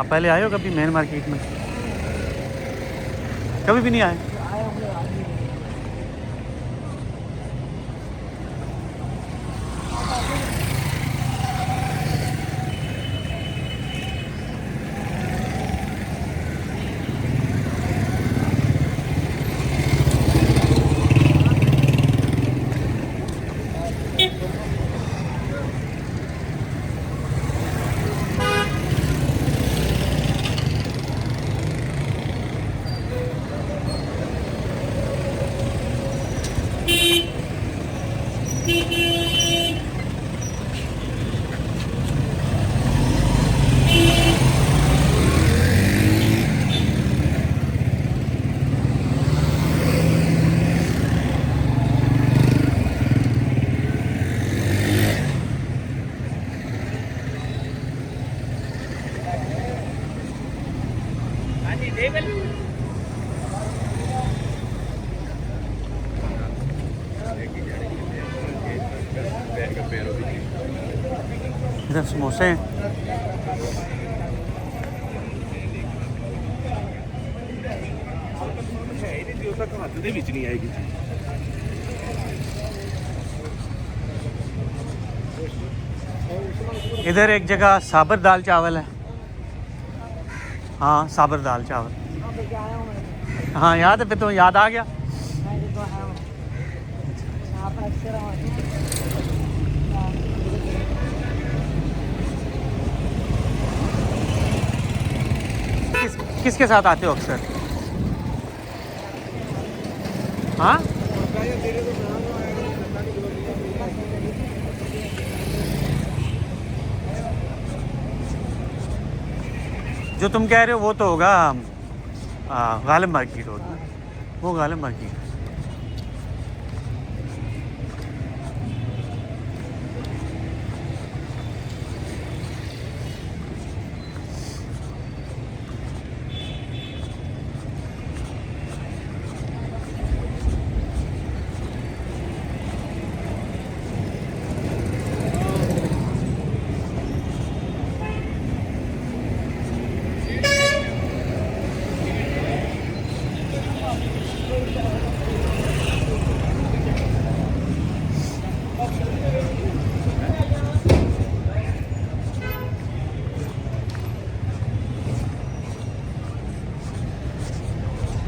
आप पहले आए हो कभी मेन मार्केट में? कभी भी नहीं आए? इधर समोसे हैं। इधर एक जगह साबर दाल चावल है। हाँ साबर दाल चावल। हाँ याद है, फिर तो याद आ गया। किसके साथ आते हो अक्सर? हाँ जो तुम कह रहे हो वो तो होगा गालिब मार्केट होगी, वो गालिब मार्केट।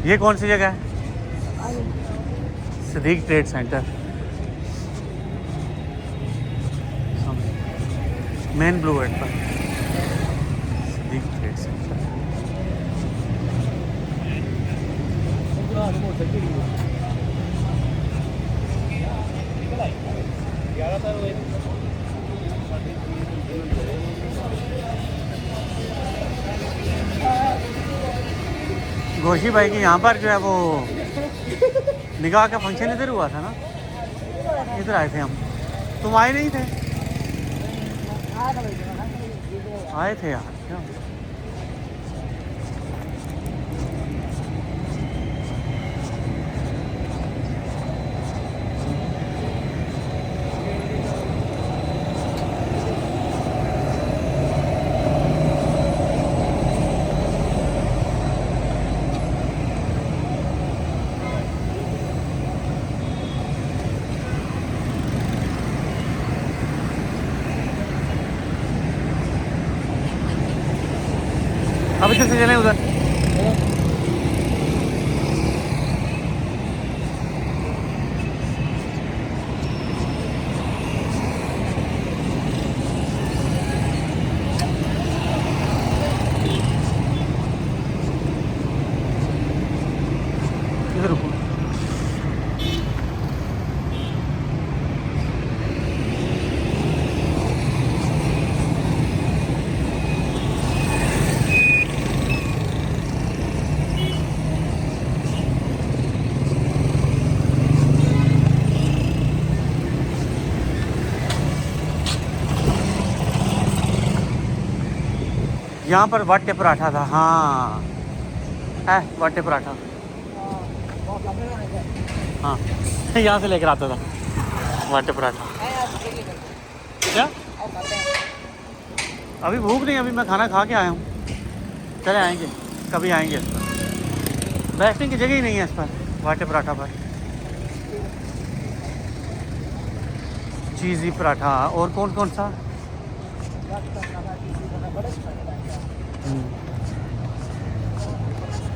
ये कौन सी जगह है? Sadiq trade centre, main blue head पर सदीक ट्रेड सेंटर। घोषी भाई की यहाँ पर जो है वो निकाह का फंक्शन इधर हुआ था ना, इधर आए थे हम। तुम आए नहीं थे? आए थे यार क्या? अब इधर से चलें उधर। इधर रुको। यहाँ पर वाटे पराठा था। हाँ है वाटे पराठा। हाँ यहाँ से लेकर आता था वाटे पराठा। क्या? अभी भूख नहीं, अभी मैं खाना खा के आया हूँ। चले आएंगे, कभी आएंगे इस पर। बैठने की जगह ही नहीं है इस पर, वाटे पराठा पर। चीज़ी पराठा और कौन कौन सा?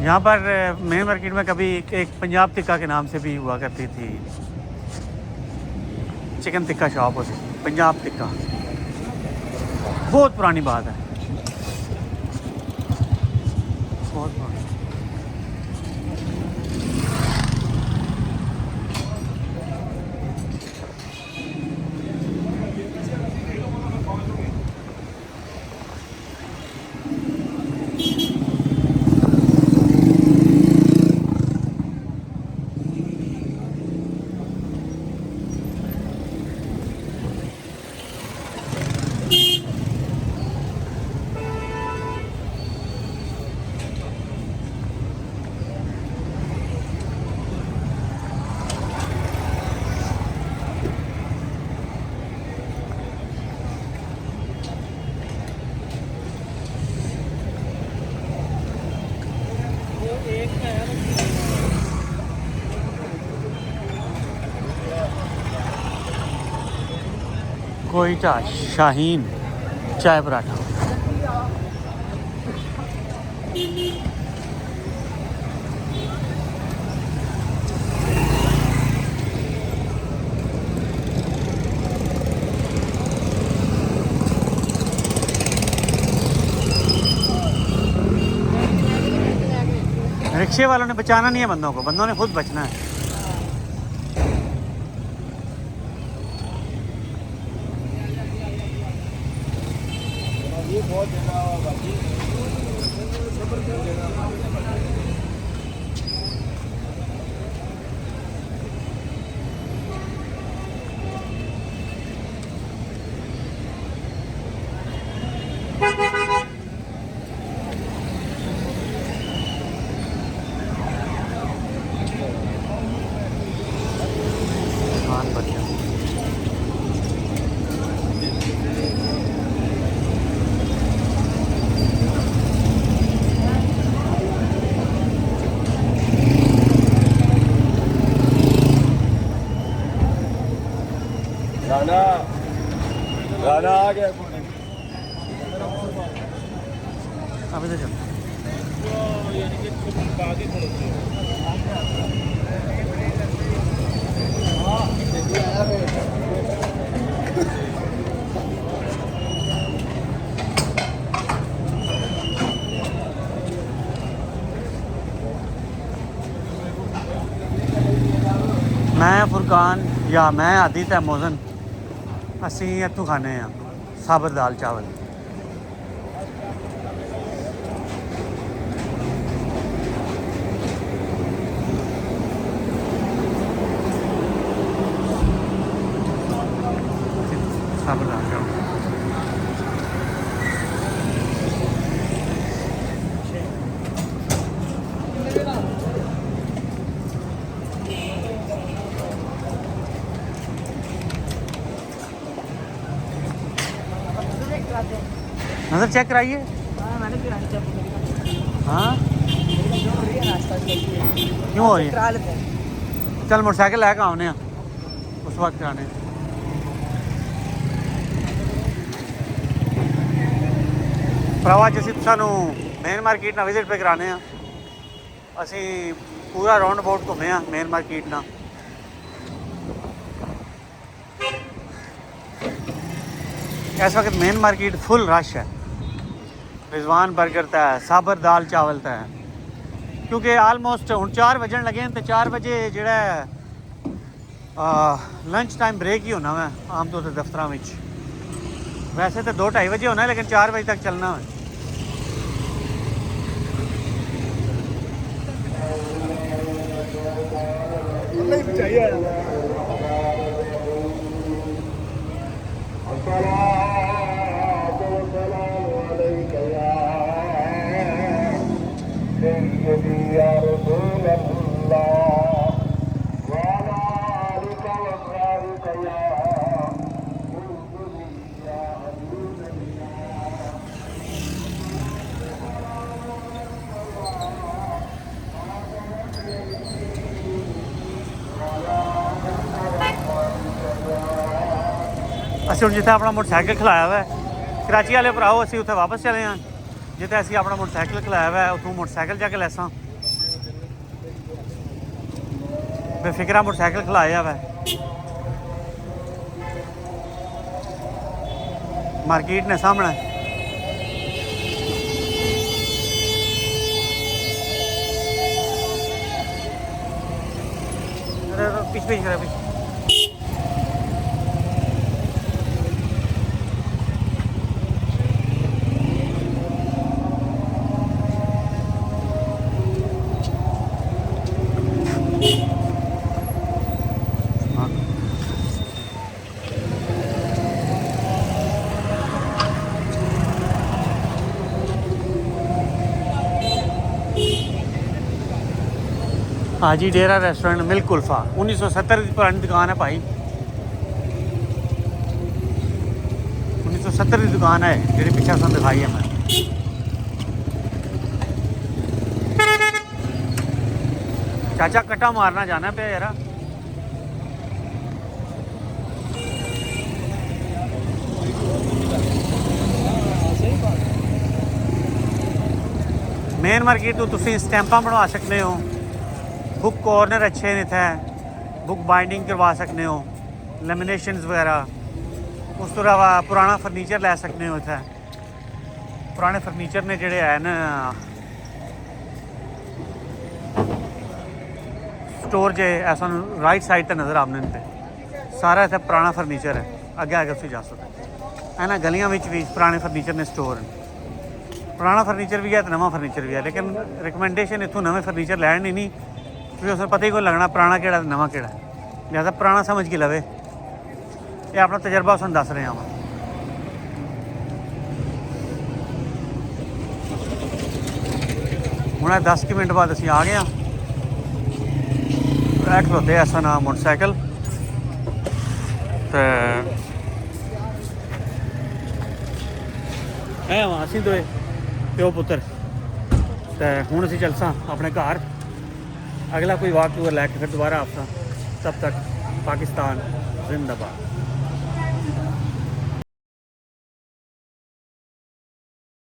यहाँ पर मेन मार्केट में कभी एक पंजाब टिक्का के नाम से भी हुआ करती थी, चिकन टिक्का शॉप होती थी, पंजाब टिक्का। बहुत पुरानी बात है, बहुत पुरानी। कोयटा शाहीन चाय पराठा। रिक्शे वालों ने बचाना नहीं है बंदों को, बंदों ने खुद बचना है। गाना गाना आ गया। अभी तो चल मैं फुरकान या मैं आदित है मोजन, असी इत्थों खाने हैं साबर दाल चावल। साबर दाल चावल नज़र चेक कराइए। हाँ क्यों हो रही है? चल मोटरसाइकिल लैके आने उस वक्त कराने। भरावा जिस सानू मेन मार्केट ना विजिट पे कराने असी पूरा राउंड अबाउट घूमे मेन मार्केट ना। इस वक्त मेन मार्केट फुल रश है। रिजवान बर्गर तै है, साबर दाल चावल तै है, क्योंकि आलमोस्ट हूँ 4 बजन लगे तो 4 बजे जोड़ा लंच टाइम ब्रेक ही होना है आमतौर से दफ्तर में। वैसे तो 2-2:30 बजे होना है, लेकिन 4 बजे तक चलना है। ਅਸੀਂ ਹੁਣ ਜਿੱਥੇ ਆਪਣਾ ਮੋਟਰਸਾਈਕਲ ਖਲਾਇਆ ਵਾ कराची वाले भराओ ਅਸੀਂ ਉੱਥੇ ਵਾਪਸ ਚਲੇ ਹਾਂ ਜਿੱਥੇ ਅਸੀਂ ਆਪਣਾ ਮੋਟਰਸਾਈਕਲ ਖਲਾਇਆ ਵਾ ਉੱਥੋਂ ਮੋਟਰਸਾਈਕਲ ਜਾ ਕੇ ਲੈਸਾਂ ਬੇਫਿਕਰਾ ਮੋਟਰਸਾਈਕਲ ਖਲਾਇਆ ਵਾ मार्केट ने सामने पीछे पीछे पीछे हाजी डेरा रेस्टोरेंट मिल्क कुल्फा 1970 की पुरानी दुकान है भाई 1970 की दुकान है जी पिछले सन दिखाई है मैं चाचा कट्टा मारना जाना पे यार मेन मार्केट तो तुम स्टैंपा बनवा सकते हो बुक कॉर्नर अच्छे ने थे बुक बाइंडिंग करवा सकते हो लेमिनेशंस वगैरह उस तो अलावा पुराना फर्नीचर लै सकते हो इत्थै पुराने फर्नीचर ने जेह्ड़े हैन स्टोर जे ऐसा राइट साइड ते नज़र आने ते सारा इत्थै पुराना फर्नीचर है अग्गे आगे तुसीं जा सकते इन्हां गलियां विच भी पुराने फर्नीचर ने स्टोर न पुराना फर्नीचर भी है तो नवा फर्नीचर भी है लेकिन रिकमेंडेशन इत्थों नवे फर्नीचर लैन ही नहीं क्योंकि उसमें पता ही कोई लगना पुराना केड़ा नवा केड़ा लिहाजा पुराना समझ के लवे ये अपना तजर्बा उस दस रहे हैं हूँ 10 मिनट बाद असी आ गए खलोते ऐसा ना मोटरसाइकिल तो असी दोए प्यो पुत्र तो हूँ असी चलसा अपने घर अगला कोई वाक टूर लैके फिर दोबारा आपसा तब तक पाकिस्तान जिंदाबाद।